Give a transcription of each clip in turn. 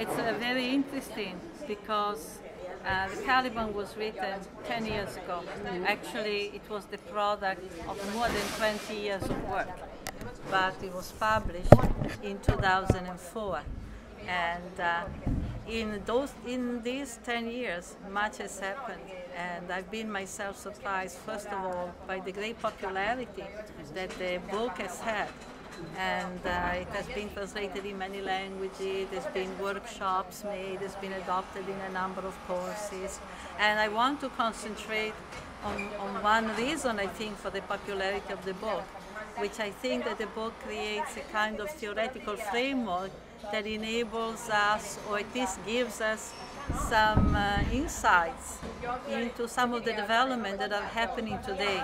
It's very interesting because the Calibán was written 10 years ago. Actually, it was the product of more than 20 years of work, but it was published in 2004. And in these 10 years, much has happened, and I've been myself surprised, first of all, by the great popularity that the book has had. And it has been translated in many languages, there's been workshops made, it's been adopted in a number of courses. And I want to concentrate on one reason, I think, for the popularity of the book, which I think that the book creates a kind of theoretical framework that enables us, or at least gives us, some insights into some of the developments that are happening today,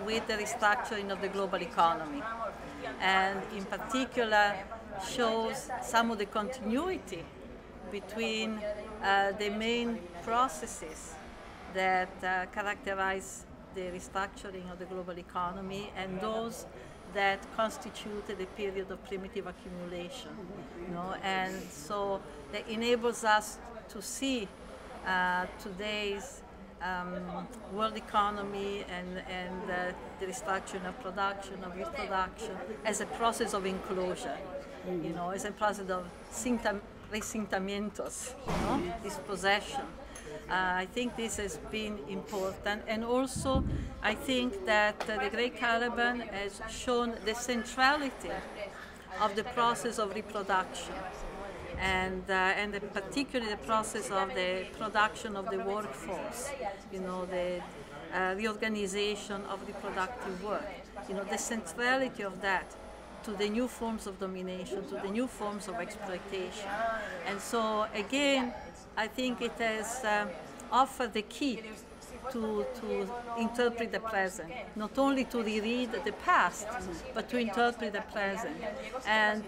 with the restructuring of the global economy. And in particular shows some of the continuity between the main processes that characterize the restructuring of the global economy and those that constituted a period of primitive accumulation. And so that enables us to see today's world economy and the restructuring of production, of reproduction, as a process of enclosure, as a process of resintamientos, dispossession. I think this has been important, and also I think that the Great Calibán has shown the centrality of the process of reproduction, and particularly the process of the production of the workforce, the reorganization of reproductive work, the centrality of that to the new forms of domination, to the new forms of exploitation. And so again, I think it has offered the key to interpret the present, not only to reread the past, but to interpret the present, and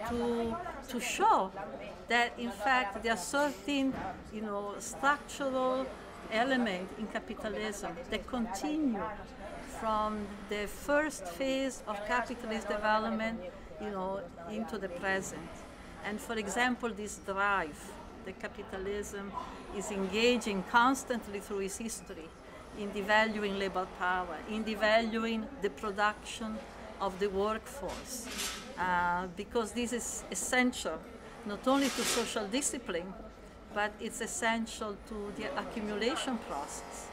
to show that in fact there are certain structural elements in capitalism that continue from the first phase of capitalist development into the present. And for example, this drive that capitalism is engaging constantly through its history in devaluing labor power, in devaluing the production of the workforce, because this is essential not only to social discipline, but it's essential to the accumulation process,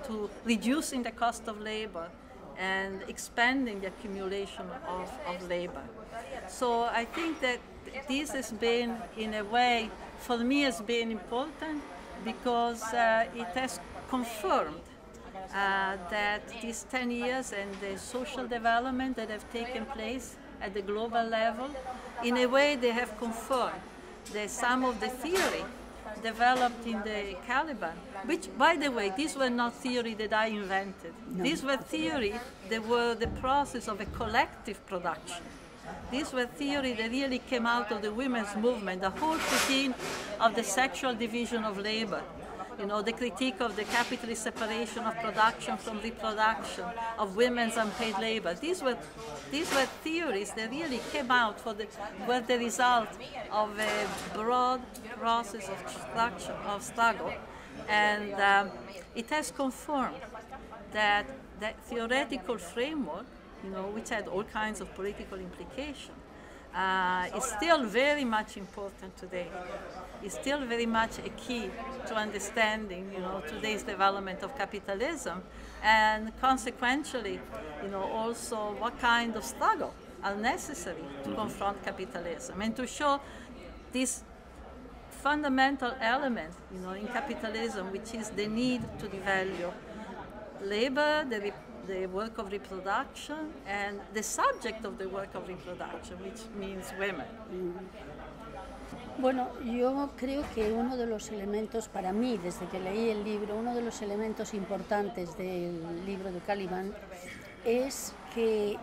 to reducing the cost of labor and expanding the accumulation of labor. So I think that this has been, in a way, for me has been important because it has confirmed that these 10 years and the social development that have taken place at the global level, in a way they have confirmed that some of the theory developed in the Calibán, which, by the way, these were not theory that I invented. No. These were theory that were the process of a collective production. These were theory that really came out of the women's movement, the whole critique of the sexual division of labor, the critique of the capitalist separation of production from reproduction, of women's unpaid labor. These were theories that really came out were the result of a broad process of struggle, and it has confirmed that theoretical framework, which had all kinds of political implications, is still very much important today. It's still very much a key to understanding, today's development of capitalism, and consequentially, also what kind of struggle are necessary to confront capitalism and to show this fundamental element, in capitalism, which is the need to devalue labor, the work of reproduction, and the subject of the work of reproduction, which means women. Bueno, yo creo que uno de los elementos, para mí, desde que leí el libro, uno de los elementos importantes del libro de Calibán es que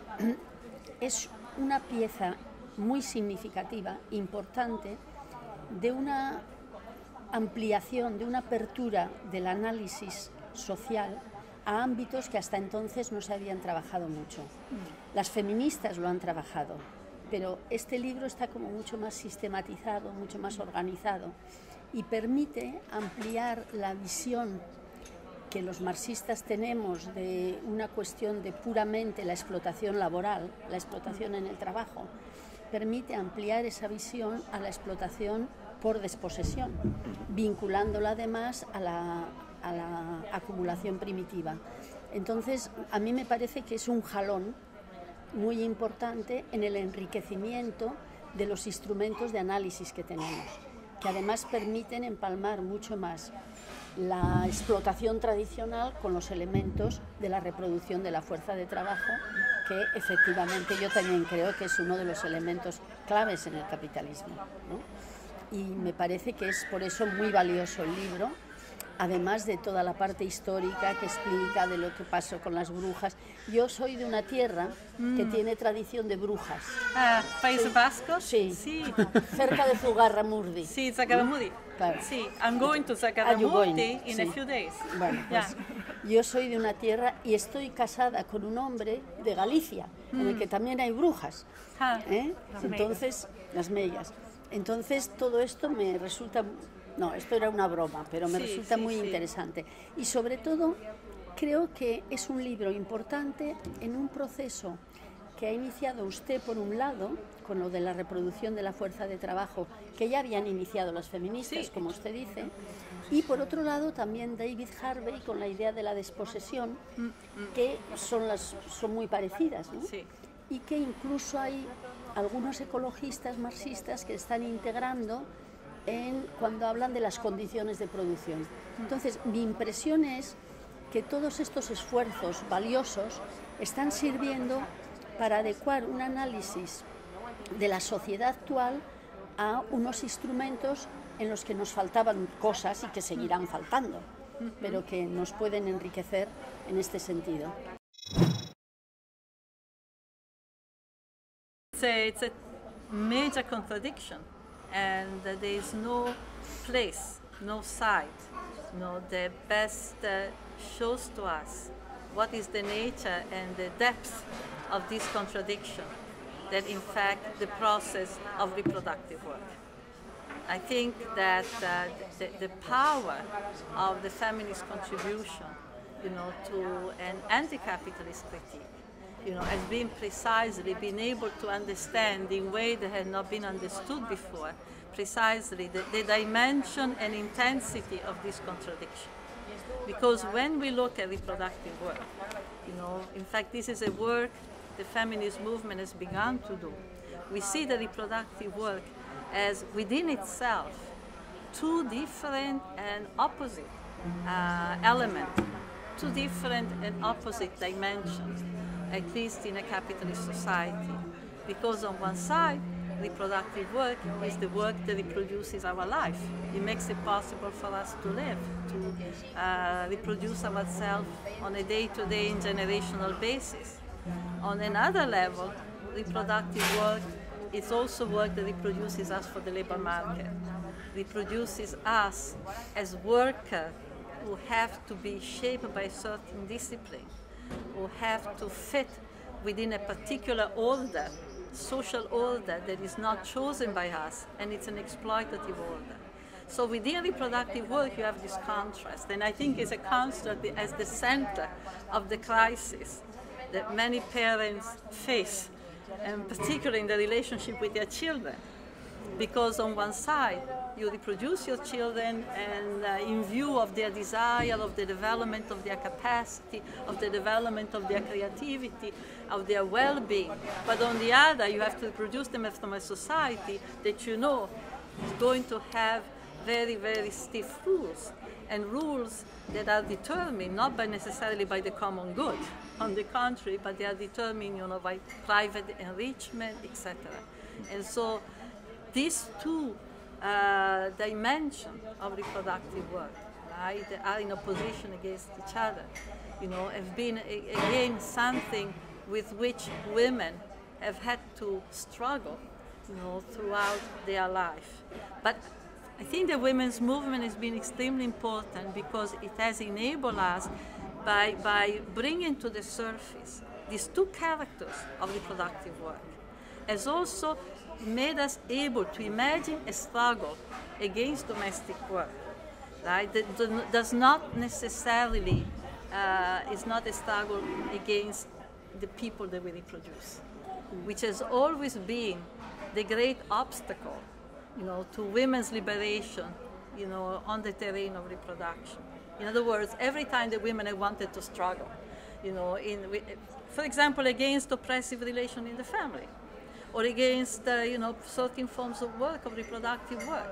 es una pieza muy significativa, importante, de una ampliación, de una apertura del análisis social a ámbitos que hasta entonces no se habían trabajado mucho. Las feministas lo han trabajado, pero este libro está como mucho más sistematizado, mucho más organizado y permite ampliar la visión que los marxistas tenemos de una cuestión de puramente la explotación laboral, la explotación en el trabajo, permite ampliar esa visión a la explotación por desposesión, vinculándola además a la acumulación primitiva. Entonces, a mí me parece que es un jalón muy importante en el enriquecimiento de los instrumentos de análisis que tenemos, que además permiten empalmar mucho más la explotación tradicional con los elementos de la reproducción de la fuerza de trabajo, que efectivamente yo también creo que es uno de los elementos claves en el capitalismo, ¿no? Y me parece que es por eso muy valioso el libro, además de toda la parte histórica que explica de lo que pasó con las brujas. Yo soy de una tierra que tiene tradición de brujas. País Vasco? Sí. Sí. Cerca de Zugarramurdi. Sí, Zugarramurdi. Claro. Sí, I'm going to Zugarramurdi in a few days. Bueno, pues yo soy de una tierra y estoy casada con un hombre de Galicia, en el que también hay brujas. Entonces, las mellas. Entonces, todo esto me resulta... No, esto era una broma, pero me resulta muy interesante. Y sobre todo, creo que es un libro importante en un proceso que ha iniciado usted, por un lado, con lo de la reproducción de la fuerza de trabajo, que ya habían iniciado las feministas, como usted dice, y por otro lado también David Harvey con la idea de la desposesión, que son muy parecidas, ¿no? Sí. Y que incluso hay algunos ecologistas marxistas que están integrando cuando hablan de las condiciones de producción. Entonces, mi impresión es que todos estos esfuerzos valiosos están sirviendo para adecuar un análisis de la sociedad actual a unos instrumentos en los que nos faltaban cosas y que seguirán faltando, pero que nos pueden enriquecer en este sentido. It's a major contradiction. And there is no place, no site, the best shows to us what is the nature and the depth of this contradiction, that in fact the process of reproductive work. I think that the power of the feminist contribution, to an anti-capitalist critique, has been precisely been able to understand in a way that had not been understood before, precisely the dimension and intensity of this contradiction. Because when we look at reproductive work, in fact this is a work the feminist movement has begun to do. We see the reproductive work as within itself two different and opposite elements, two different and opposite dimensions, at least in a capitalist society. Because on one side, reproductive work is the work that reproduces our life. It makes it possible for us to live, to reproduce ourselves on a day-to-day and generational basis. On another level, reproductive work is also work that reproduces us for the labor market, reproduces us as workers who have to be shaped by a certain discipline, who have to fit within a particular order, social order that is not chosen by us, and it's an exploitative order. So within reproductive work you have this contrast, and I think it's a contrast as the center of the crisis that many parents face, and particularly in the relationship with their children. Because on one side, you reproduce your children and in view of their desire, of the development of their capacity, of the development of their creativity, of their well-being. But on the other, you have to reproduce them from a society that is going to have very, very stiff rules, and rules that are determined not necessarily by the common good, on the contrary, but they are determined by private enrichment, etc. And so these two dimensions of reproductive work, right, that are in opposition against each other, have been again something with which women have had to struggle, throughout their life. But I think the women's movement has been extremely important because it has enabled us by bringing to the surface these two characters of reproductive work. has also made us able to imagine a struggle against domestic work, right? That does not necessarily, is not a struggle against the people that we reproduce, which has always been the great obstacle, to women's liberation, on the terrain of reproduction. In other words, every time the women have wanted to struggle, for example, against oppressive relation in the family, or against, certain forms of work, of reproductive work,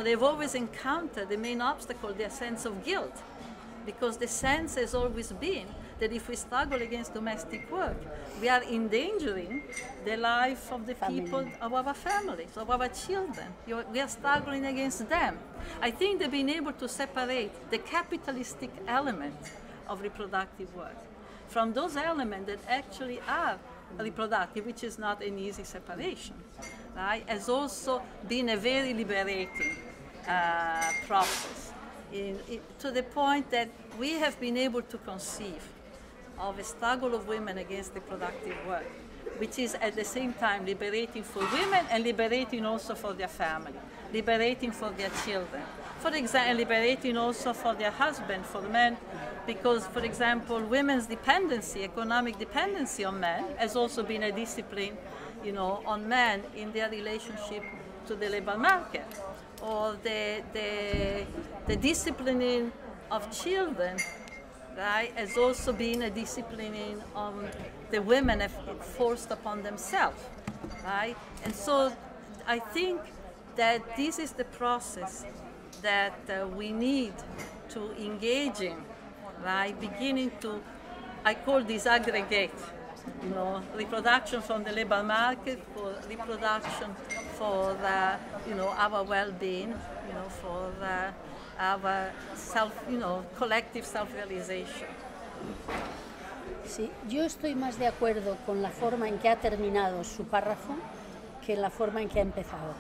they've always encountered the main obstacle, their sense of guilt, because the sense has always been that if we struggle against domestic work, we are endangering the life of the people, of our families, of our children. We are struggling against them. I think they've been able to separate the capitalistic element of reproductive work from those elements that actually are reproductive, which is not an easy separation, right? Has also been a very liberating process, to the point that we have been able to conceive of a struggle of women against reproductive work, which is at the same time liberating for women and liberating also for their family, liberating for their children. For example, liberating also for their husband, for men, because, for example, women's dependency, economic dependency on men has also been a discipline, on men in their relationship to the labor market, or the disciplining of children, right, has also been a disciplining on the women have forced upon themselves, right? And so I think that this is the process that we need to engage in, right? Beginning to, I call disaggregate, reproduction from the labor market, for reproduction for our well-being, for our collective self-realization. Sí, yo estoy más de acuerdo con la forma en que ha terminado su párrafo que la forma en que ha empezado.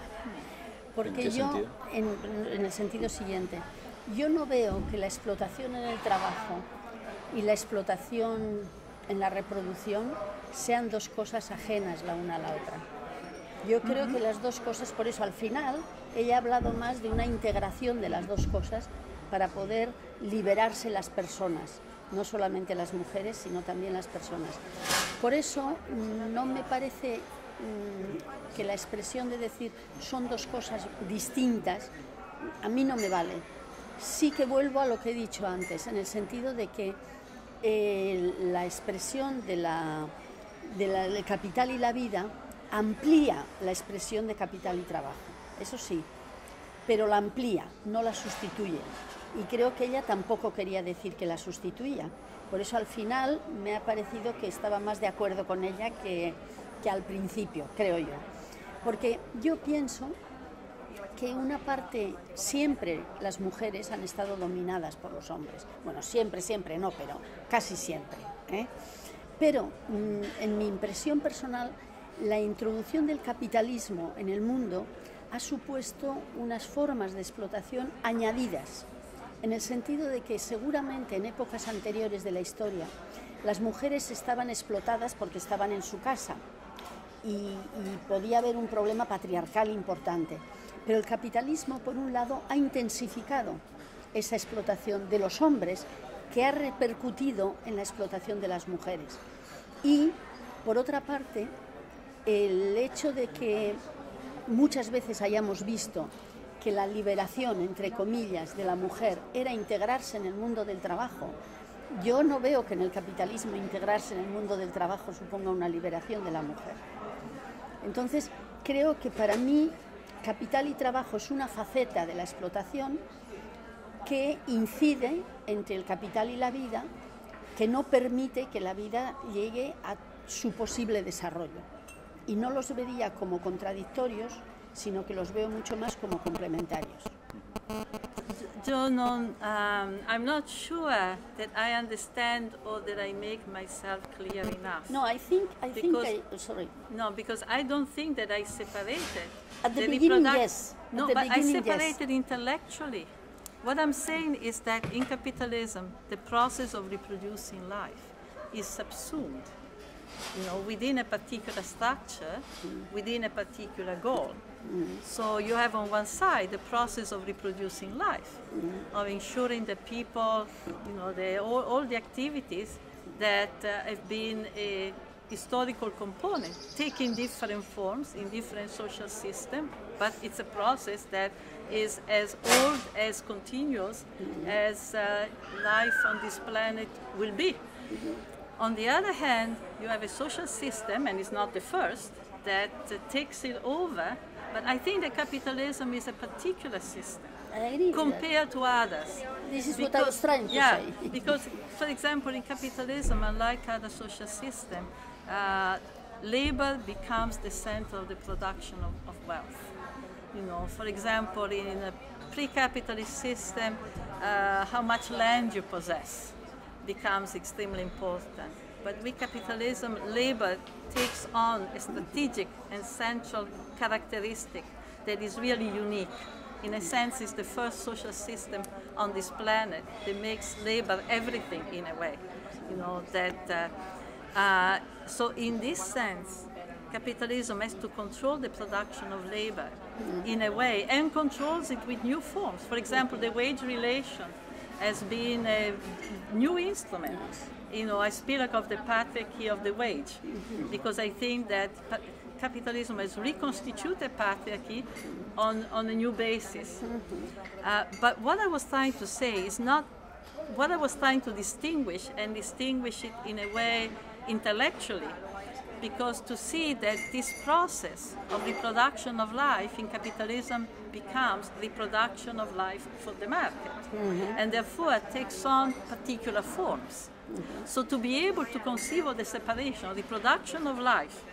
Porque yo, en el sentido siguiente, yo no veo que la explotación en el trabajo y la explotación en la reproducción sean dos cosas ajenas la una a la otra. Yo creo que las dos cosas, por eso al final ella ha hablado más de una integración de las dos cosas para poder liberarse las personas, no solamente las mujeres, sino también las personas. Por eso no me parece que la expresión de decir son dos cosas distintas, a mí no me vale. Sí que vuelvo a lo que he dicho antes, en el sentido de que la expresión del capital y la vida amplía la expresión de capital y trabajo, eso sí, pero la amplía, no la sustituye. Y creo que ella tampoco quería decir que la sustituía. Por eso al final me ha parecido que estaba más de acuerdo con ella que al principio, creo yo. Porque yo pienso que una parte, siempre las mujeres han estado dominadas por los hombres. Bueno, siempre no, pero casi siempre, ¿eh? Pero en mi impresión personal, la introducción del capitalismo en el mundo ha supuesto unas formas de explotación añadidas, en el sentido de que seguramente en épocas anteriores de la historia las mujeres estaban explotadas porque estaban en su casa y podía haber un problema patriarcal importante. Pero el capitalismo, por un lado, ha intensificado esa explotación de los hombres que ha repercutido en la explotación de las mujeres. Y, por otra parte, el hecho de que muchas veces hayamos visto que la liberación, entre comillas, de la mujer era integrarse en el mundo del trabajo, yo no veo que en el capitalismo integrarse en el mundo del trabajo suponga una liberación de la mujer. Entonces, creo que para mí capital y trabajo es una faceta de la explotación que incide entre el capital y la vida, que no permite que la vida llegue a su posible desarrollo. Y no los vería como contradictorios, sino que los veo mucho más como complementarios. Yo I'm not sure that I understand or that I make myself clear enough. No, sorry. No, because I don't think that I separated. At the beginning, yes. No, but I separated intellectually. What I'm saying is that in capitalism, the process of reproducing life is subsumed within a particular structure, within a particular goal. So you have on one side the process of reproducing life, of ensuring that people, all the activities that have been a historical component, taking different forms in different social systems, but it's a process that is as old, as continuous as life on this planet will be. On the other hand, you have a social system, and it's not the first, that takes it over, but I think that capitalism is a particular system compared to others. This is what I was trying to say. Because, for example, in capitalism, unlike other social systems, labor becomes the center of the production of wealth. For example, in a pre-capitalist system, how much land you possess becomes extremely important. But with capitalism, labor takes on a strategic and central characteristic that is really unique. In a sense, it's the first social system on this planet that makes labor everything in a way. So in this sense, capitalism has to control the production of labor in a way, and controls it with new forms. For example, the wage relation has been a new instrument. I speak of the patriarchy of the wage, because I think that capitalism has reconstituted patriarchy on a new basis. But what I was trying to say is not what I was trying to distinguish, and distinguish it in a way intellectually, because to see that this process of reproduction of life in capitalism becomes reproduction of life for the market, and therefore takes on particular forms. So to be able to conceive of the separation of reproduction of life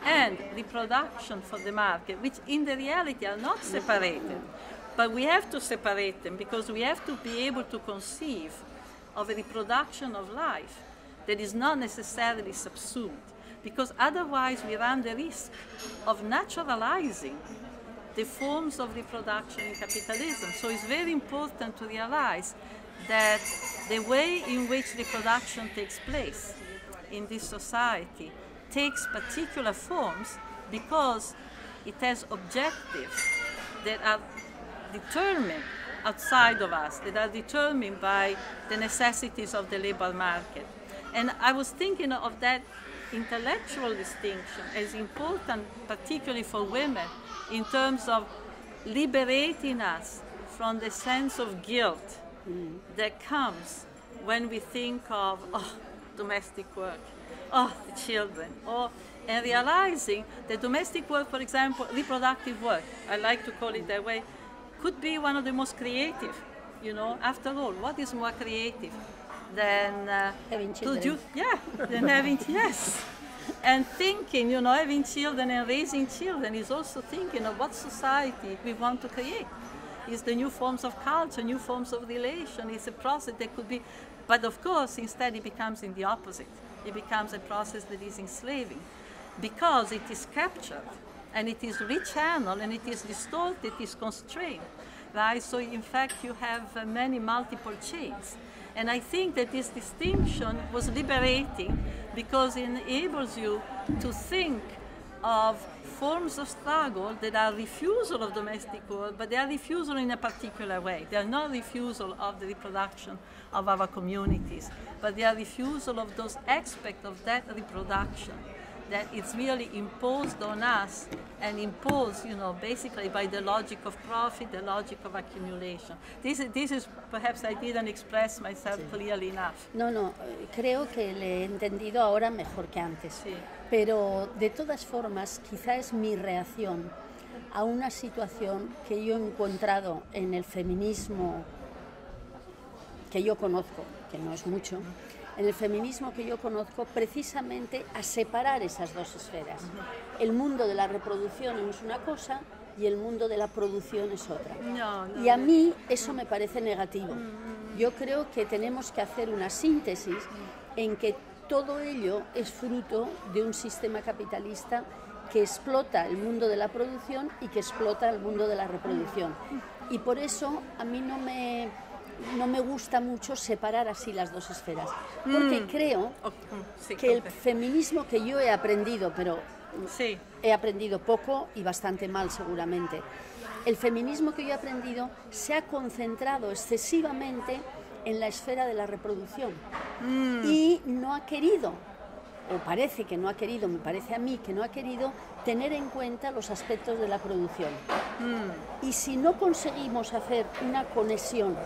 and reproduction for the market, which in the reality are not separated, but we have to separate them, because we have to be able to conceive of a reproduction of life that is not necessarily subsumed, because otherwise we run the risk of naturalizing the forms of reproduction in capitalism. So it's very important to realize that the way in which reproduction takes place in this society takes particular forms because it has objectives that are determined outside of us, that are determined by the necessities of the labor market. And I was thinking of that intellectual distinction as important, particularly for women, in terms of liberating us from the sense of guilt that comes when we think of domestic work, the children, and realizing that domestic work, for example, reproductive work, I like to call it that way, could be one of the most creative. After all, what is more creative than having children? Than having, yes. And thinking, having children and raising children is also thinking of what society we want to create. It's the new forms of culture, new forms of relation. It's a process that could be, but of course, instead it becomes in the opposite. It becomes a process that is enslaving, because it is captured, and it is rechanneled, and it is distorted, it is constrained, right? So in fact, you have many multiple chains. And I think that this distinction was liberating, because it enables you to think of forms of struggle that are refusal of domestic work, but they are refusal in a particular way. They are not refusal of the reproduction of our communities, but they are refusal of those aspects of that reproduction that it's really imposed on us, and imposed, basically by the logic of profit, the logic of accumulation. This is perhaps I didn't express myself clearly enough. No, creo que le he entendido ahora mejor que antes. Sí. Pero de todas formas, quizá es mi reacción a una situación que yo he encontrado en el feminismo que yo conozco, que no es mucho, en el feminismo que yo conozco, precisamente a separar esas dos esferas. El mundo de la reproducción es una cosa y el mundo de la producción es otra. Y a mí eso me parece negativo. Yo creo que tenemos que hacer una síntesis en que todo ello es fruto de un sistema capitalista que explota el mundo de la producción y que explota el mundo de la reproducción. Y por eso a mí no me no me gusta mucho separar así las dos esferas, porque creo que el feminismo que yo he aprendido, pero he aprendido poco y bastante mal seguramente, el feminismo que yo he aprendido se ha concentrado excesivamente en la esfera de la reproducción y no ha querido, o parece que no ha querido, me parece a mí que no ha querido tener en cuenta los aspectos de la producción. Y si no conseguimos hacer una conexión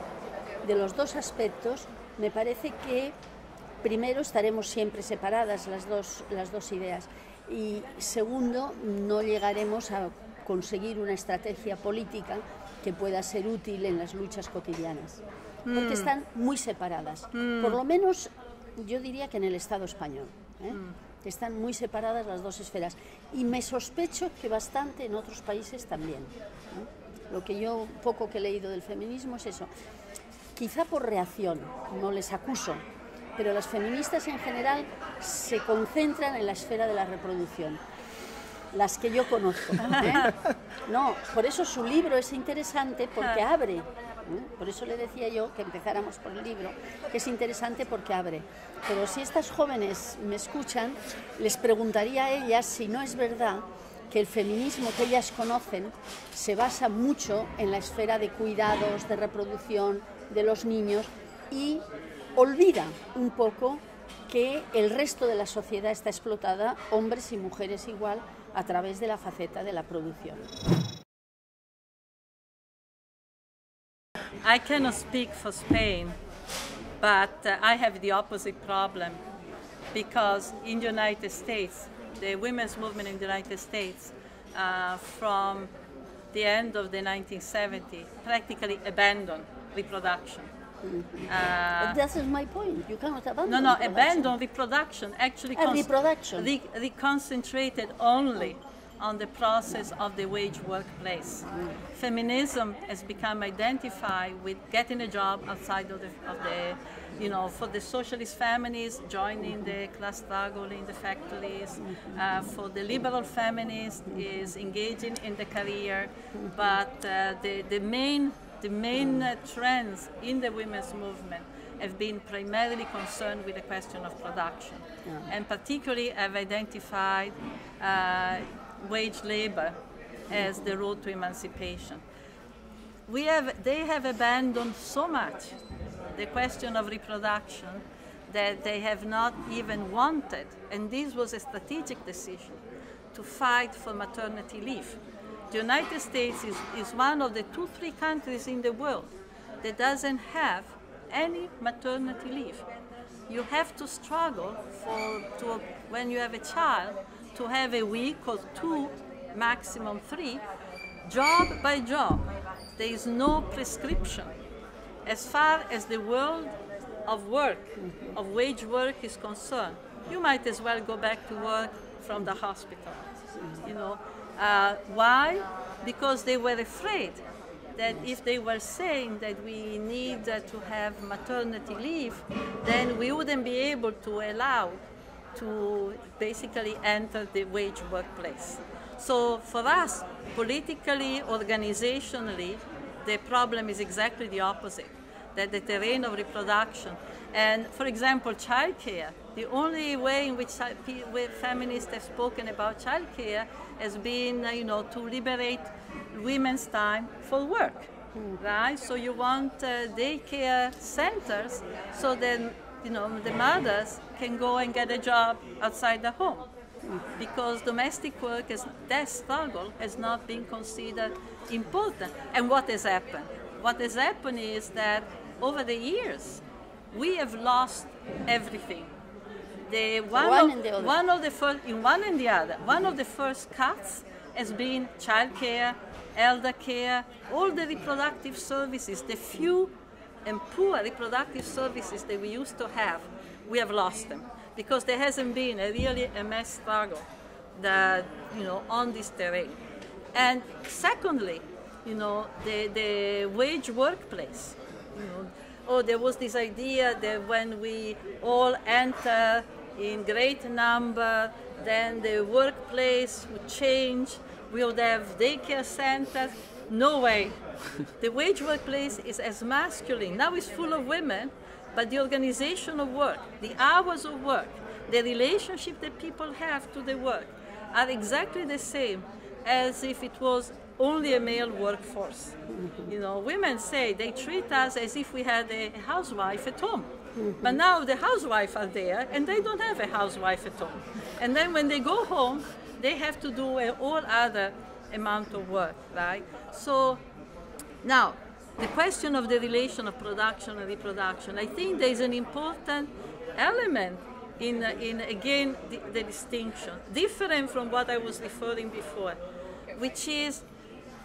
de los dos aspectos, me parece que primero estaremos siempre separadas las dos ideas y segundo, no llegaremos a conseguir una estrategia política que pueda ser útil en las luchas cotidianas, porque están muy separadas, por lo menos yo diría que en el Estado español, están muy separadas las dos esferas y me sospecho que bastante en otros países también. Lo que yo poco que he leído del feminismo es eso, quizá por reacción, no les acuso, pero las feministas en general se concentran en la esfera de la reproducción, las que yo conozco. No, por eso su libro es interesante porque abre, por eso le decía yo que empezáramos por el libro, que es interesante porque abre. Pero si estas jóvenes me escuchan, les preguntaría a ellas si no es verdad que el feminismo que ellas conocen se basa mucho en la esfera de cuidados, de reproducción de los niños y olvida un poco que el resto de la sociedad está explotada, hombres y mujeres igual, a través de la faceta de la producción. I cannot speak for Spain, but I have the opposite problem because in the United States, the women's movement in the United States from the end of the 1970s practically abandoned reproduction. But that is my point. You cannot abandon reproduction. Abandon reproduction. Actually, they concentrated only on the process of the wage workplace. Feminism has become identified with getting a job outside of the for the socialist feminists, joining the class struggle in the factories. For the liberal feminists, is engaging in the career. But the main trends in the women's movement have been primarily concerned with the question of production, and particularly have identified wage labor as the road to emancipation. They have abandoned so much the question of reproduction that they have not even wanted, and this was a strategic decision, to fight for maternity leave. The United States is one of the 2-3 countries in the world that doesn't have any maternity leave. You have to struggle when you have a child to have a week or 2, maximum 3, job by job. There is no prescription. As far as the world of work, of wage work is concerned, you might as well go back to work from the hospital. Why? Because they were afraid that if they were saying that we need to have maternity leave, then we wouldn't be able to allow to basically enter the wage workplace. So for us, politically, organizationally, the problem is exactly the opposite, that the terrain of reproduction, and for example, childcare, the only way in which feminists have spoken about childcare has been, to liberate women's time for work, right? So you want daycare centers so then, the mothers can go and get a job outside the home, because domestic work, that struggle has not been considered important. And what has happened? What has happened is that over the years, we have lost everything. One of the first cuts has been childcare, elder care, all the reproductive services, the few and poor reproductive services that we used to have, we have lost them because there hasn't been a mass struggle on this terrain. And secondly, the wage workplace. There was this idea that when we all enter in great number, then the workplace would change. We would have daycare centers. No way. The wage workplace is as masculine. Now it's full of women, but the organization of work, the hours of work, the relationship that people have to the work are exactly the same as if it was only a male workforce. You know, women say they treat us as if we had a housewife at home. But now the housewives are there and they don't have a housewife at home. And then when they go home, they have to do a whole other amount of work, right? So now, the question of the relation of production and reproduction, I think there is an important element in again, the distinction, different from what I was referring before, which is,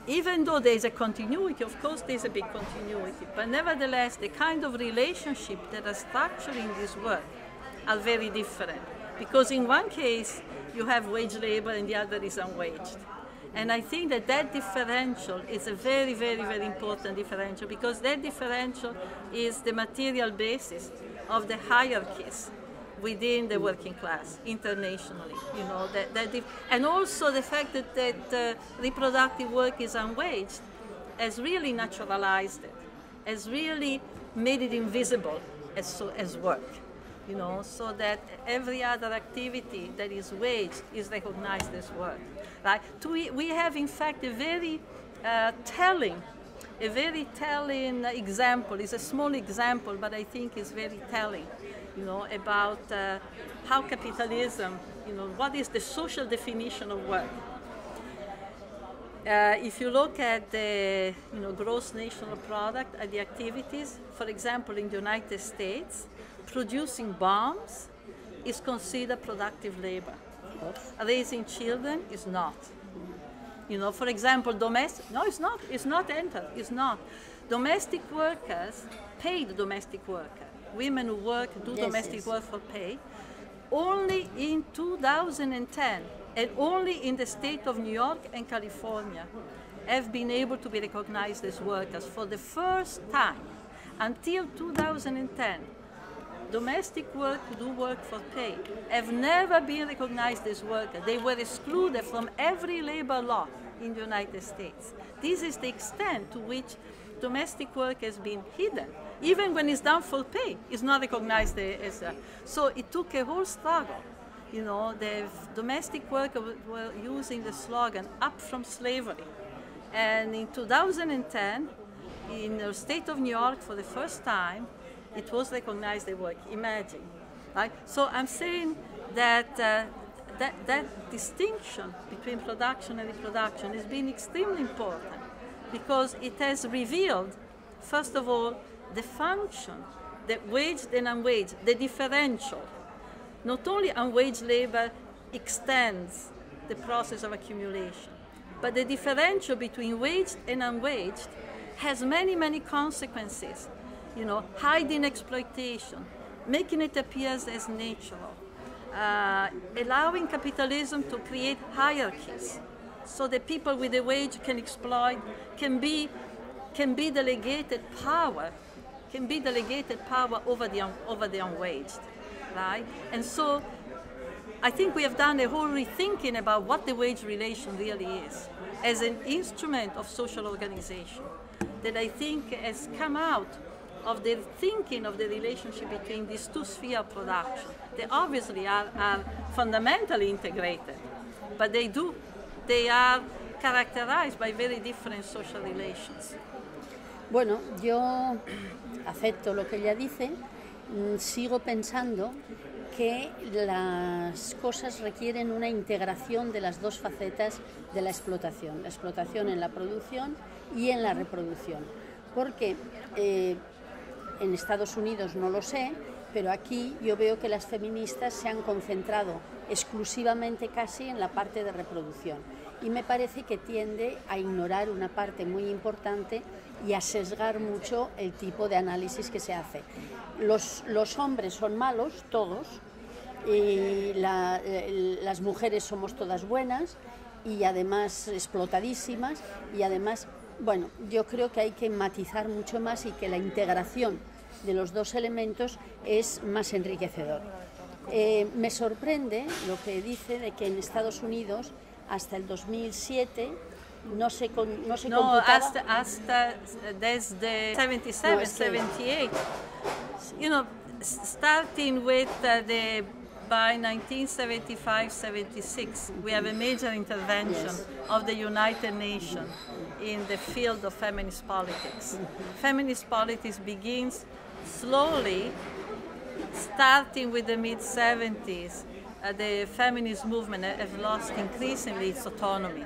even though there is a continuity, of course there is a big continuity, but nevertheless, the kind of relationship that are structuring this work are very different. Because in one case, you have wage labor and the other is unwaged. And I think that that differential is a very, very, very important differential, because that differential is the material basis of the hierarchies within the working class internationally. You know, and also the fact that reproductive work is unwaged has really naturalized it, has really made it invisible as work. You know, so that every other activity that is waged is recognized as work. Right? We have, in fact, a very telling example. It's a small example, but I think it's very telling. You know, about how capitalism, you know, what is the social definition of work. If you look at the gross national product, at the activities, for example, in the United States, producing bombs is considered productive labor. Raising children is not. You know, for example, it's not entered, it's not. Domestic workers, paid domestic workers, women who work, do domestic work for pay, only in 2010, and only in the state of New York and California, have been able to be recognized as workers for the first time. Until 2010, domestic work who do work for pay have never been recognized as workers. They were excluded from every labor law in the United States. This is the extent to which domestic work has been hidden. Even when it's done for pay, it's not recognized as a. So it took a whole struggle. You know, the domestic workers were using the slogan, "Up from slavery." And in 2010, in the state of New York, for the first time, it was recognized as work. Imagine, right? So I'm saying that that distinction between production and reproduction has been extremely important, because it has revealed, first of all, the function, the waged and unwaged, the differential. Not only unwaged labor extends the process of accumulation, but the differential between waged and unwaged has many, many consequences. You know, hiding exploitation, making it appear as natural, allowing capitalism to create hierarchies, so that people with a wage can exploit, can be delegated power over the unwaged, right? And so I think we have done a whole rethinking about what the wage relation really is as an instrument of social organization, that I think has come out of the thinking of the relationship between these two spheres of production. They obviously are fundamentally integrated, but they are characterized by very different social relations. Bueno, yo acepto lo que ella dice, sigo pensando que las cosas requieren una integración de las dos facetas de la explotación en la producción y en la reproducción, porque en Estados Unidos no lo sé, pero aquí yo veo que las feministas se han concentrado exclusivamente casi en la parte de reproducción, y me parece que tiende a ignorar una parte muy importante y a sesgar mucho el tipo de análisis que se hace. Los hombres son malos, todos, y las mujeres somos todas buenas y además explotadísimas, y además, bueno, yo creo que hay que matizar mucho más y que la integración de los dos elementos es más enriquecedor. Me sorprende lo que dice de que en Estados Unidos hasta el 2007 no se computaba. Hasta desde 77, 78. You know, starting with by 1975-76, we have a major intervention of the United Nations in the field of feminist politics. Feminist politics begins slowly, starting with the mid-70s. The feminist movement has lost increasingly its autonomy.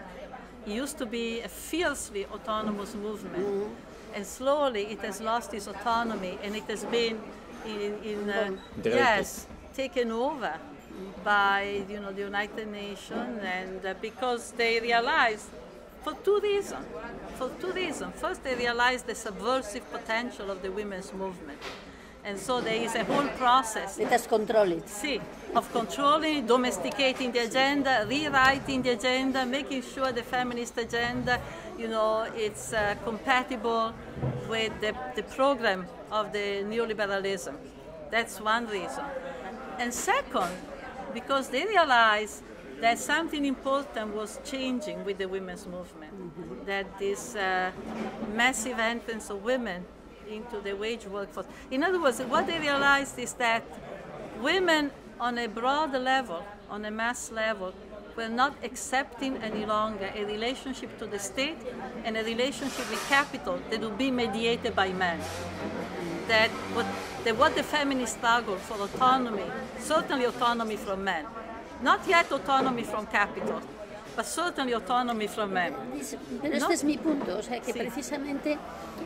It used to be a fiercely autonomous movement, and slowly it has lost its autonomy, and it has been taken over by the United Nations, and because they realized for two reasons. First, they realized the subversive potential of the women's movement. And so there is a whole process. Let us control it. Of controlling, domesticating the agenda, rewriting the agenda, making sure the feminist agenda, it's compatible with the program of the neoliberalism. That's one reason. And second, because they realized that something important was changing with the women's movement, that this massive entrance of women into the wage workforce. In other words, what they realized is that women on a broad level, on a mass level, were not accepting any longer a relationship to the state and a relationship with capital that would be mediated by men. That what the feminist struggle for autonomy, certainly autonomy from men, not yet autonomy from capital, but certainly autonomy from men. Pero este es mi punto, o sea que precisamente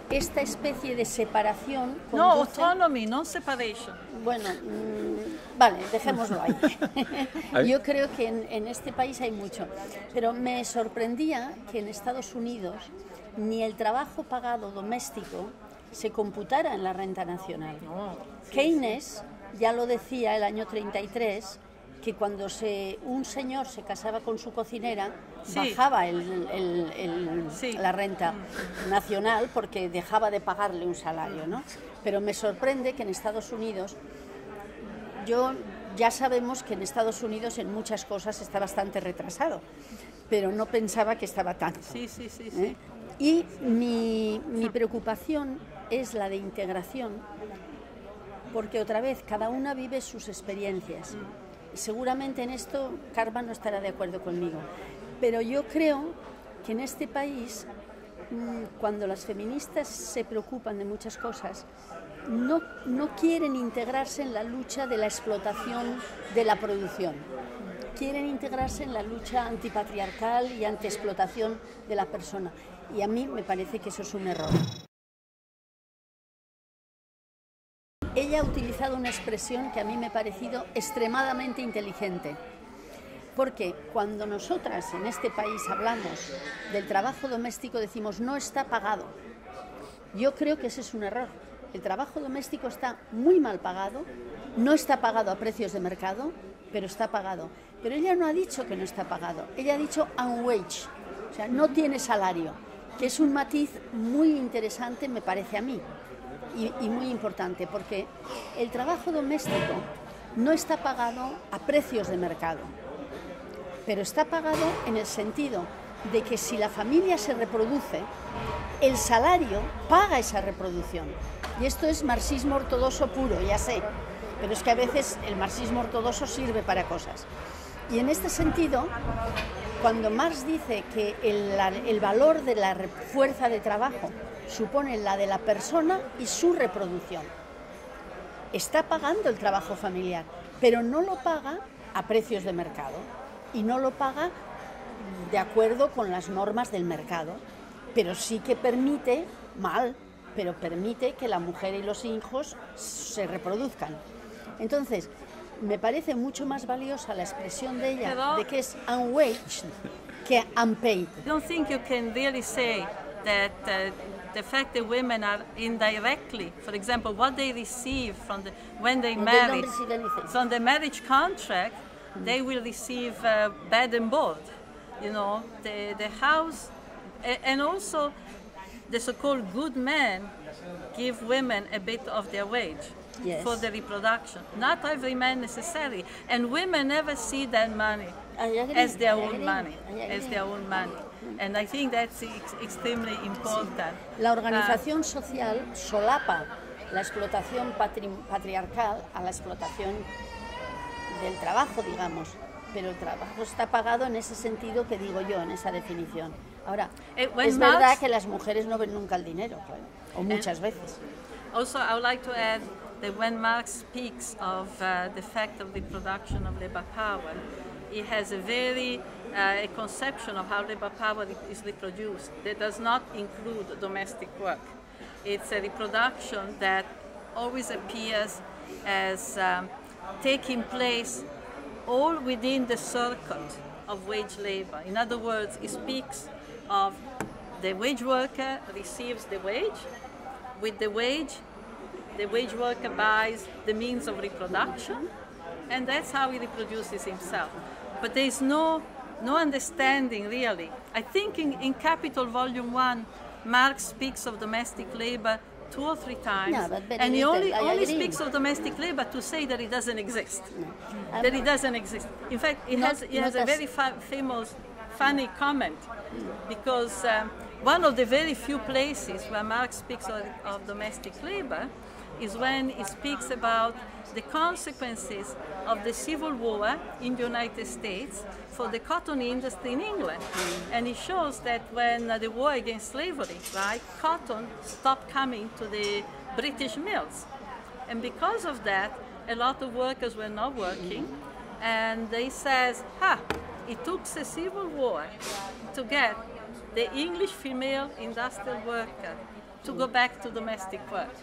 esta especie de separación conduce... No, autonomy, no separation. Bueno, vale, dejémoslo ahí. Yo creo que en este país hay mucho, pero me sorprendía que en Estados Unidos ni el trabajo pagado doméstico se computara en la renta nacional. Keynes ya lo decía el año 33, que cuando un señor se casaba con su cocinera, bajaba la renta nacional porque dejaba de pagarle un salario, ¿no? Pero me sorprende que en Estados Unidos, ya sabemos que en Estados Unidos en muchas cosas está bastante retrasado, pero no pensaba que estaba tanto. Sí. Y mi preocupación es la de integración, porque otra vez cada una vive sus experiencias. Seguramente en esto Carva no estará de acuerdo conmigo, pero yo creo que en este país, cuando las feministas se preocupan de muchas cosas, no quieren integrarse en la lucha de la explotación de la producción. Quieren integrarse en la lucha antipatriarcal y antiexplotación de la persona. Y a mí me parece que eso es un error. Ella ha utilizado una expresión que a mí me ha parecido extremadamente inteligente, porque cuando nosotras en este país hablamos del trabajo doméstico decimos no está pagado. Yo creo que ese es un error. El trabajo doméstico está muy mal pagado, no está pagado a precios de mercado, pero está pagado. Pero ella no ha dicho que no está pagado, ella ha dicho unwage, o sea, no tiene salario, que es un matiz muy interesante, me parece a mí. Y muy importante, porque el trabajo doméstico no está pagado a precios de mercado, pero está pagado en el sentido de que si la familia se reproduce, el salario paga esa reproducción. Y esto es marxismo ortodoxo puro, ya sé, pero es que a veces el marxismo ortodoxo sirve para cosas. Y en este sentido, cuando Marx dice que el valor de la fuerza de trabajo supone la de la persona y su reproducción, está pagando el trabajo familiar, pero no lo paga a precios de mercado y no lo paga de acuerdo con las normas del mercado, pero sí que permite, pero permite que la mujer y los hijos se reproduzcan. Entonces, me parece mucho más valiosa la expresión de ella de que es unwaged que unpaid. I don't think you can really say that the fact that women are indirectly, for example, what they receive when they marry, from the marriage contract, they will receive bed and board, the house, and also the so-called good men give women a bit of their wage for the reproduction. Not every man necessarily, and women never see that money as their own money, And I think that's extremely important. La organización social solapa la explotación patriarcal a la explotación del trabajo, digamos, pero el trabajo está pagado en ese sentido que digo yo, en esa definición. Ahora, es verdad que las mujeres no ven nunca el dinero, claro, o muchas veces. Also, I would like to add that when Marx speaks of the fact of the production of labor power, he has a very a conception of how labor power is reproduced that does not include domestic work. It's a reproduction that always appears as taking place all within the circuit of wage labor. In other words, it speaks of the wage worker receives the wage. With the wage worker buys the means of reproduction, and that's how he reproduces himself. But there is no understanding, really. I think in Capital Volume 1, Marx speaks of domestic labor 2 or 3 times, and he only speaks of domestic labor to say that it doesn't exist. That it doesn't exist. In fact, he has a very famous, funny comment, because one of the very few places where Marx speaks of domestic labor is when he speaks about the consequences of the Civil War in the United States for the cotton industry in England. And he shows that when the war against slavery, right, cotton stopped coming to the British mills. And because of that, a lot of workers were not working. And he says, it took the Civil War to get the English female industrial worker to go back to domestic work,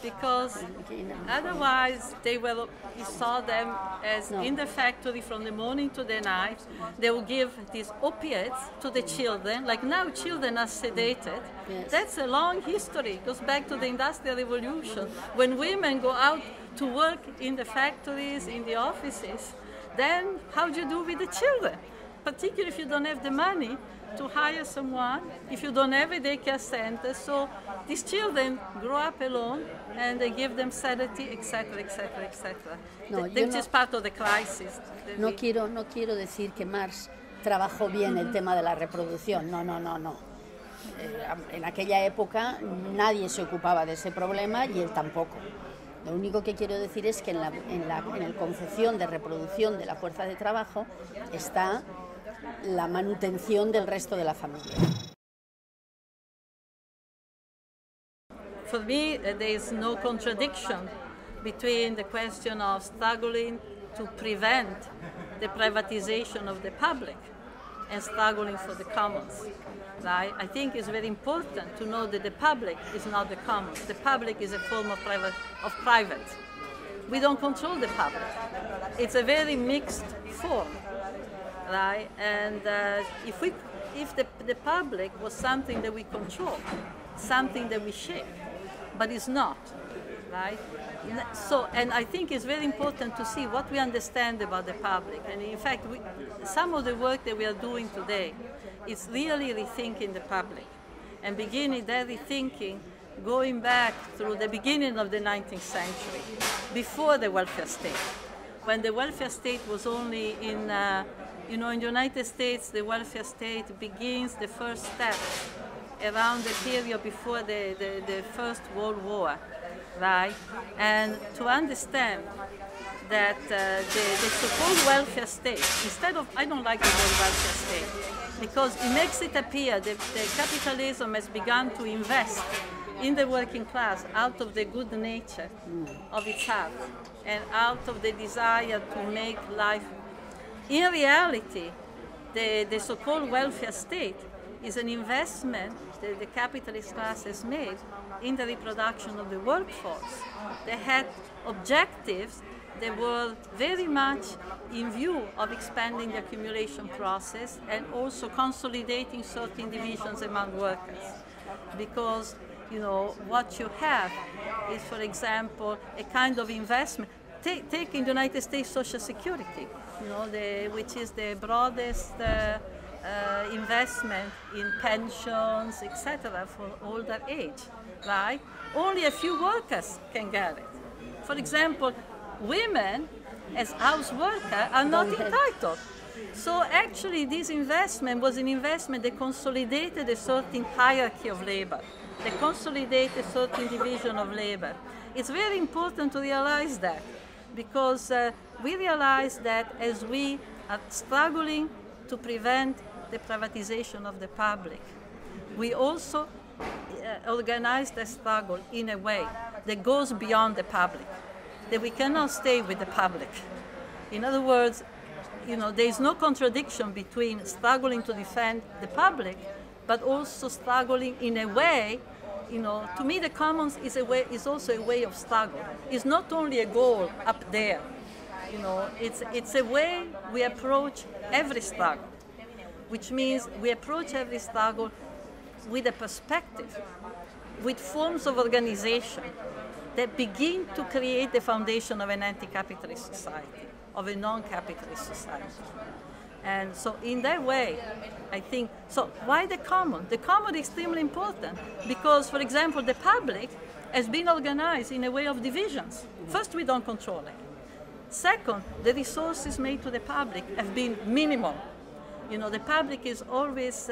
because otherwise he saw them as in the factory from the morning to the night. They would give these opiates to the children, like now children are sedated. Yes. That's a long history, it goes back to the Industrial Revolution. When women go out to work in the factories, in the offices, then how do you do with the children? Particularly if you don't have the money to hire someone, if you don't have a daycare center. So these children grow up alone and they give them sedative, etc., etc., etc. Which is part of the crisis. No quiero decir que Marx trabajó bien el tema de la reproducción, no. En aquella época nadie se ocupaba de ese problema y él tampoco. Lo único que quiero decir es que en la concepción de reproducción de la fuerza de trabajo está la manutención del resto de la familia. For me, there is no contradiction between the question of struggling to prevent the privatization of the public and struggling for the commons. Right? I think it's very important to know that the public is not the commons. The public is a form of private. We don't control the public. It's a very mixed form. Right? And if the public was something that we control, something that we shape, but it's not, right? So, and I think it's very important to see what we understand about the public. And in fact, some of the work that we are doing today is really rethinking the public and beginning that rethinking going back through the beginning of the 19th century, before the welfare state, when the welfare state was only in in the United States, the welfare state begins the first step around the period before the First World War, right? And to understand that the so-called welfare state, instead of, I don't like the word welfare state, because it makes it appear that the capitalism has begun to invest in the working class out of the good nature of its heart and out of the desire to make life. In reality, the so-called welfare state is an investment that the capitalist class has made in the reproduction of the workforce. They had objectives that were very much in view of expanding the accumulation process and also consolidating certain divisions among workers. Because, what you have is, for example, a kind of investment. Take in the United States Social Security, which is the broadest investment in pensions, etc., for older age, right? Only a few workers can get it. For example, women as house workers are not entitled. So actually this investment was an investment that consolidated a certain hierarchy of labor, that consolidated a certain division of labor. It's very important to realize that, because we realize that as we are struggling to prevent the privatization of the public, we also organize the struggle in a way that goes beyond the public, that we cannot stay with the public. In other words, there is no contradiction between struggling to defend the public, but also struggling in a way, to me the commons is also a way of struggle. It's not only a goal up there, it's a way we approach every struggle, which means we approach every struggle with a perspective, with forms of organization that begin to create the foundation of an anti-capitalist society, of a non-capitalist society. And so in that way, I think, so why the common? The common is extremely important because, for example, the public has been organized in a way of divisions. First, we don't control it. Second, the resources made to the public have been minimal. The public is always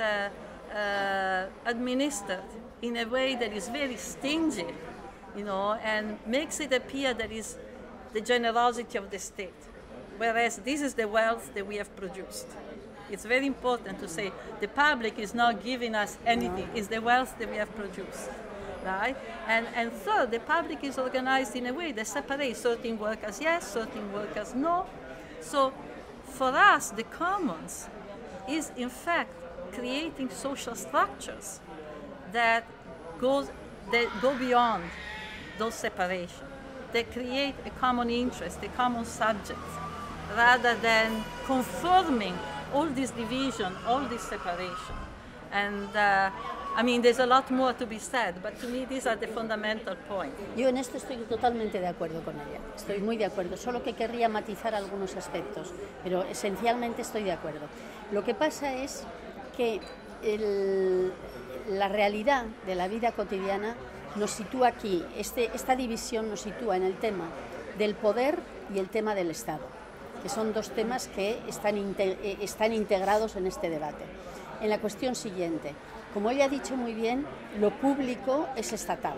administered in a way that is very stingy, and makes it appear that is the generosity of the state. Whereas this is the wealth that we have produced. It's very important to say the public is not giving us anything, it's the wealth that we have produced. Right? And third, the public is organized in a way that separates certain workers yes, certain workers no. So for us, the commons is in fact creating social structures that go beyond those separations, that create a common interest, a common subject, rather than conforming all this division, all this separation. And there's a lot more to be said, but to me these are the fundamental points. Yo en esto estoy totalmente de acuerdo con ella, estoy muy de acuerdo, solo que querría matizar algunos aspectos, pero esencialmente estoy de acuerdo. Lo que pasa es que la realidad de la vida cotidiana nos sitúa aquí, esta división nos sitúa en el tema del poder y el tema del Estado, que son dos temas que están integrados en este debate. En la cuestión siguiente, como ella ha dicho muy bien, lo público es estatal,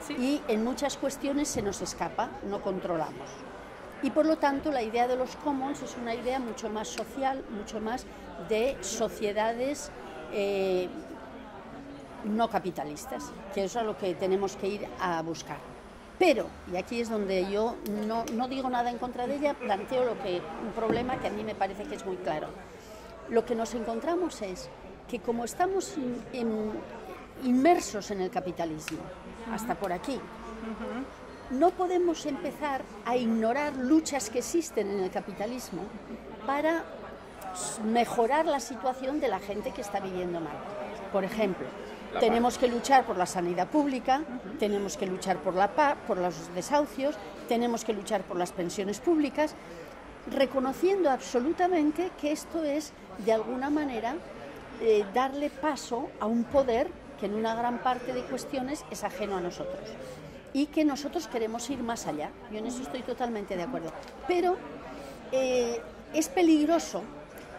sí, y en muchas cuestiones se nos escapa, no controlamos. Y por lo tanto la idea de los commons es una idea mucho más social, mucho más de sociedades no capitalistas, que eso es a lo que tenemos que ir a buscar. Pero, y aquí es donde yo no digo nada en contra de ella, planteo un problema que a mí me parece que es muy claro. Lo que nos encontramos es que como estamos inmersos en el capitalismo, hasta por aquí, no podemos empezar a ignorar luchas que existen en el capitalismo para mejorar la situación de la gente que está viviendo mal. Por ejemplo, tenemos que luchar por la sanidad pública, tenemos que luchar por la paz, por los desahucios, tenemos que luchar por las pensiones públicas, reconociendo absolutamente que esto es, de alguna manera, darle paso a un poder que en una gran parte de cuestiones es ajeno a nosotros y que nosotros queremos ir más allá. Yo en eso estoy totalmente de acuerdo. Pero es peligroso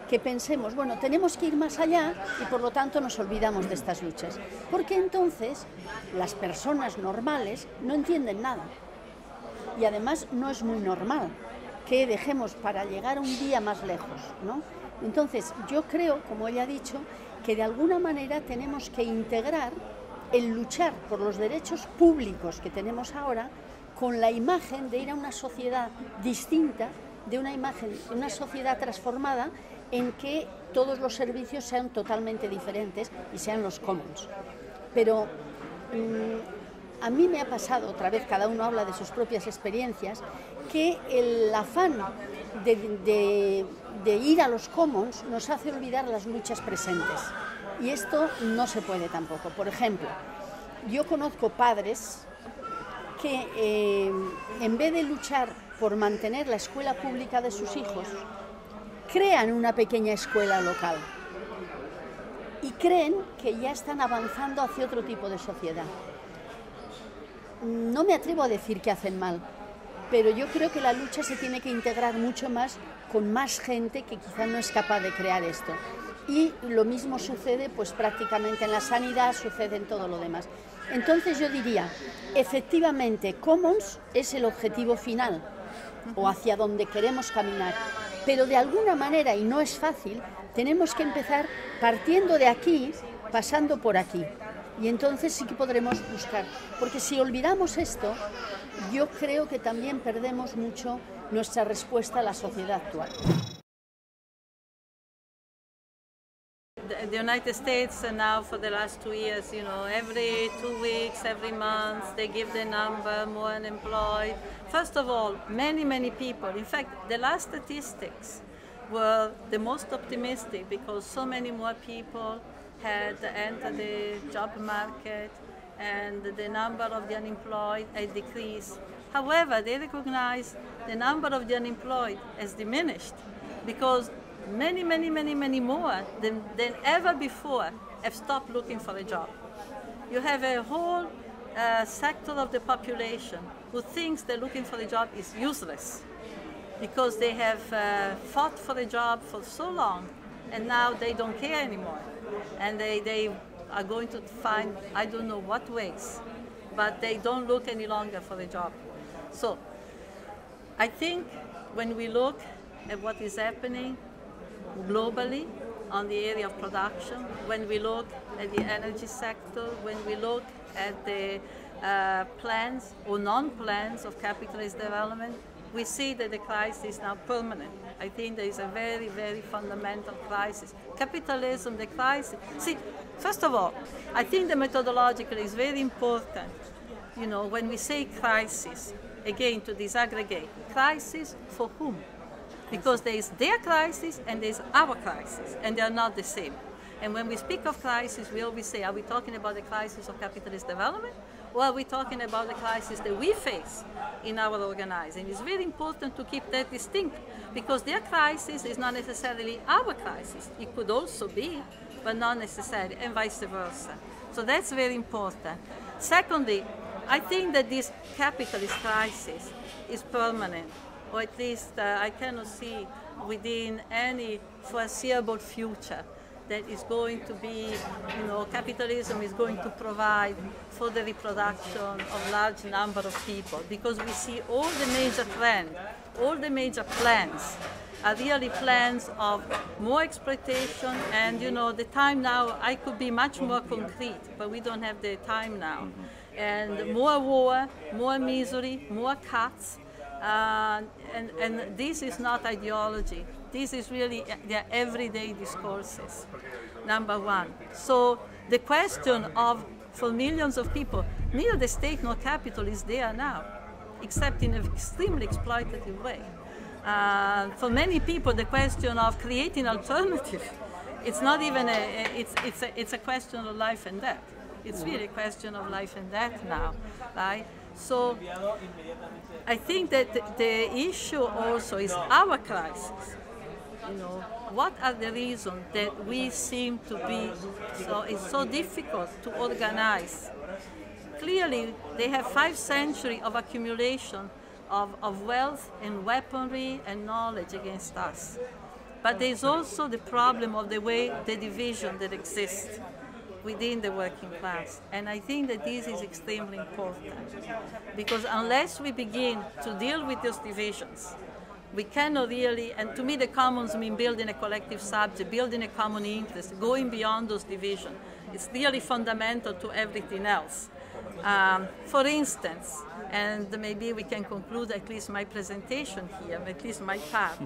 que pensemos, bueno, tenemos que ir más allá y por lo tanto nos olvidamos de estas luchas, porque entonces las personas normales no entienden nada y además no es muy normal que dejemos para llegar un día más lejos, ¿no? Entonces yo creo, como ella ha dicho, que de alguna manera tenemos que integrar el luchar por los derechos públicos que tenemos ahora con la imagen de ir a una sociedad distinta, de una imagen, de una sociedad transformada en que todos los servicios sean totalmente diferentes y sean los commons. Pero a mí me ha pasado, otra vez cada uno habla de sus propias experiencias, que el afán de ir a los commons nos hace olvidar las luchas presentes. Y esto no se puede tampoco. Por ejemplo, yo conozco padres que en vez de luchar por mantener la escuela pública de sus hijos, crean una pequeña escuela local y creen que ya están avanzando hacia otro tipo de sociedad. No me atrevo a decir que hacen mal, pero yo creo que la lucha se tiene que integrar mucho más con más gente que quizá no es capaz de crear esto. Y lo mismo sucede pues prácticamente en la sanidad, sucede en todo lo demás. Entonces yo diría, efectivamente, commons es el objetivo final o hacia donde queremos caminar, pero de alguna manera, y no es fácil, tenemos que empezar partiendo de aquí, pasando por aquí. Y entonces sí que podremos buscar, porque si olvidamos esto, yo creo que también perdemos mucho nuestra respuesta a la sociedad actual. The United States now for the last 2 years, you know, every 2 weeks, every month, they give the number, more unemployed. First of all, many people, in fact, the last statistics were the most optimistic because so many more people had entered the job market and the number of the unemployed had decreased. However, they recognize the number of the unemployed has diminished because many more than ever before have stopped looking for a job. You have a whole sector of the population who thinks that looking for a job is useless because they have fought for a job for so long and now they don't care anymore. And they are going to find, I don't know what ways, but they don't look any longer for a job. So I think when we look at what is happening globally on the area of production, when we look at the energy sector, when we look at the plans or non-plans of capitalist development, we see that the crisis is now permanent. I think there is a very fundamental crisis. Capitalism, the crisis. See, first of all, I think the methodologically is very important. You know, when we say crisis, again, to disaggregate, crisis for whom? Because there is their crisis and there is our crisis, and they are not the same. And when we speak of crisis, we always say, are we talking about the crisis of capitalist development, or are we talking about the crisis that we face in our organizing? It's very important to keep that distinct, because their crisis is not necessarily our crisis. It could also be, but not necessarily, and vice versa. So that's very important. Secondly, I think that this capitalist crisis is permanent, or at least I cannot see within any foreseeable future that is going to be, you know, capitalism is going to provide for the reproduction of large number of people, because we see all the major trends, all the major plans are really plans of more exploitation, and you know, the time now, I could be much more concrete, but we don't have the time now. And more war, more misery, more cuts, and this is not ideology. This is really their everyday discourses, number one. So the question of, for millions of people, neither the state nor capital is there now, except in an extremely exploitative way. For many people, the question of creating alternative, it's not even it's a question of life and death. It's really a question of life and death now, right? So I think that the issue also is our crisis. You know, what are the reasons that we seem to be it's so difficult to organize? Clearly, they have 5 centuries of accumulation of wealth and weaponry and knowledge against us. But there's also the problem of the way the division that exists within the working class. And I think that this is extremely important, because unless we begin to deal with those divisions, we cannot really, and to me the commons mean building a collective subject, building a common interest, going beyond those divisions. It's really fundamental to everything else. For instance, and maybe we can conclude at least my presentation here, at least my part,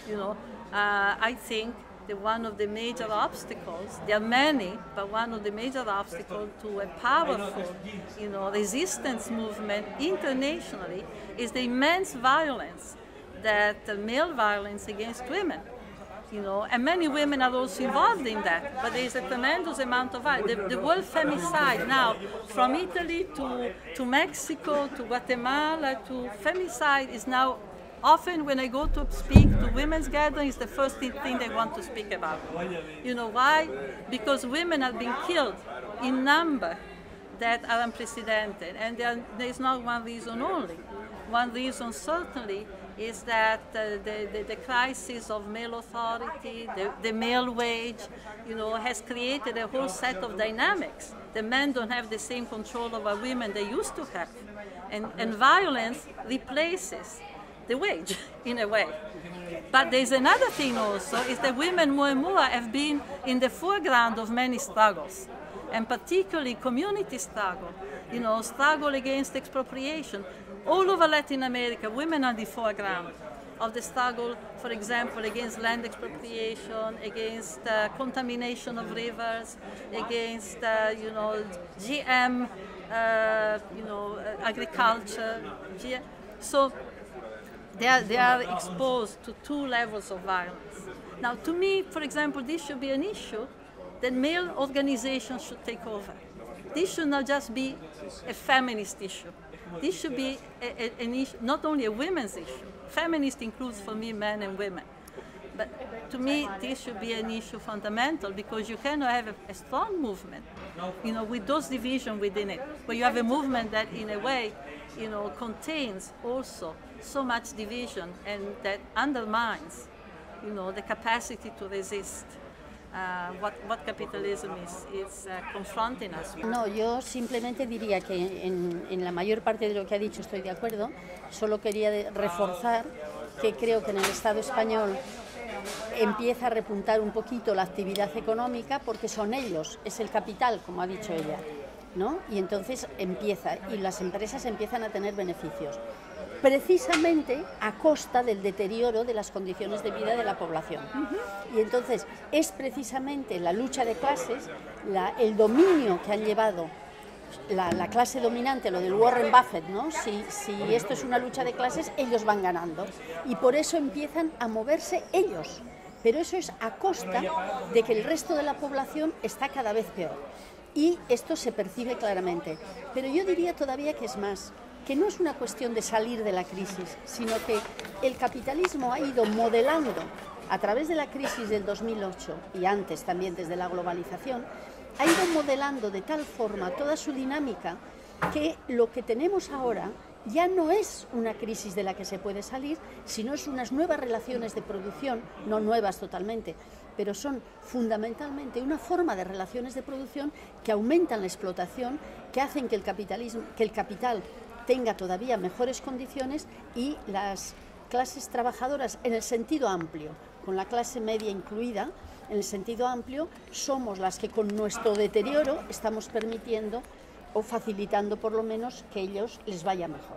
you know, I think that one of the major obstacles, there are many, but one of the major obstacles to a powerful, you know, resistance movement internationally is the immense violence that male violence against women, you know, and many women are also involved in that, but there is a tremendous amount of violence. The word femicide now, from Italy to Mexico to Guatemala to femicide is now often when I go to speak to women's gatherings, the first thing they want to speak about. You know why? Because women are being killed in number that are unprecedented. And there is not one reason only. One reason certainly is that the crisis of male authority, the male wage, has created a whole set of dynamics. The men don't have the same control over women they used to have. And violence replaces the wage, in a way. But there's another thing also, is that women more and more have been in the foreground of many struggles, and particularly community struggle, struggle against expropriation. All over Latin America, women are the foreground of the struggle, for example, against land expropriation, against contamination of rivers, against, GM, agriculture. So they are exposed to two levels of violence. Now, to me, for example, this should be an issue that male organizations should take over. This should not just be a feminist issue. This should be an issue, not only a women's issue. Feminist includes, for me, men and women. But to me, this should be an issue fundamental, because you cannot have a strong movement, with those divisions within it, where you have a movement that, in a way, contains also so much division, and that undermines, the capacity to resist what capitalism is confronting us with. No, yo simplemente diría que en la mayor parte de lo que ha dicho estoy de acuerdo. Solo quería reforzar que creo que en el Estado español empieza a repuntar un poquito la actividad económica, porque son ellos, es el capital, como ha dicho ella, ¿no? Y entonces empieza, y las empresas empiezan a tener beneficios, precisamente a costa del deterioro de las condiciones de vida de la población. Y entonces es precisamente la lucha de clases, el dominio que han llevado la clase dominante, lo del Warren Buffett, ¿no? Si esto es una lucha de clases, ellos van ganando, y por eso empiezan a moverse ellos, pero eso es a costa de que el resto de la población está cada vez peor, y esto se percibe claramente. Pero yo diría todavía que es más, que no es una cuestión de salir de la crisis, sino que el capitalismo ha ido modelando a través de la crisis del 2008 y antes también desde la globalización, ha ido modelando de tal forma toda su dinámica que lo que tenemos ahora ya no es una crisis de la que se puede salir, sino es unas nuevas relaciones de producción, no nuevas totalmente, pero son fundamentalmente una forma de relaciones de producción que aumentan la explotación, que hacen que el capital tenga todavía mejores condiciones, y las clases trabajadoras en el sentido amplio, con la clase media incluida, en el sentido amplio, somos las que con nuestro deterioro estamos permitiendo o facilitando por lo menos que ellos les vaya mejor.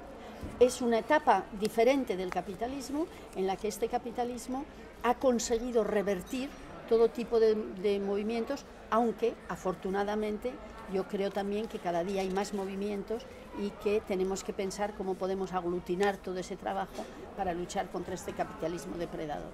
Es una etapa diferente del capitalismo, en la que este capitalismo ha conseguido revertir todo tipo de movimientos, aunque afortunadamente yo creo también que cada día hay más movimientos y que tenemos que pensar cómo podemos aglutinar todo ese trabajo para luchar contra este capitalismo depredador.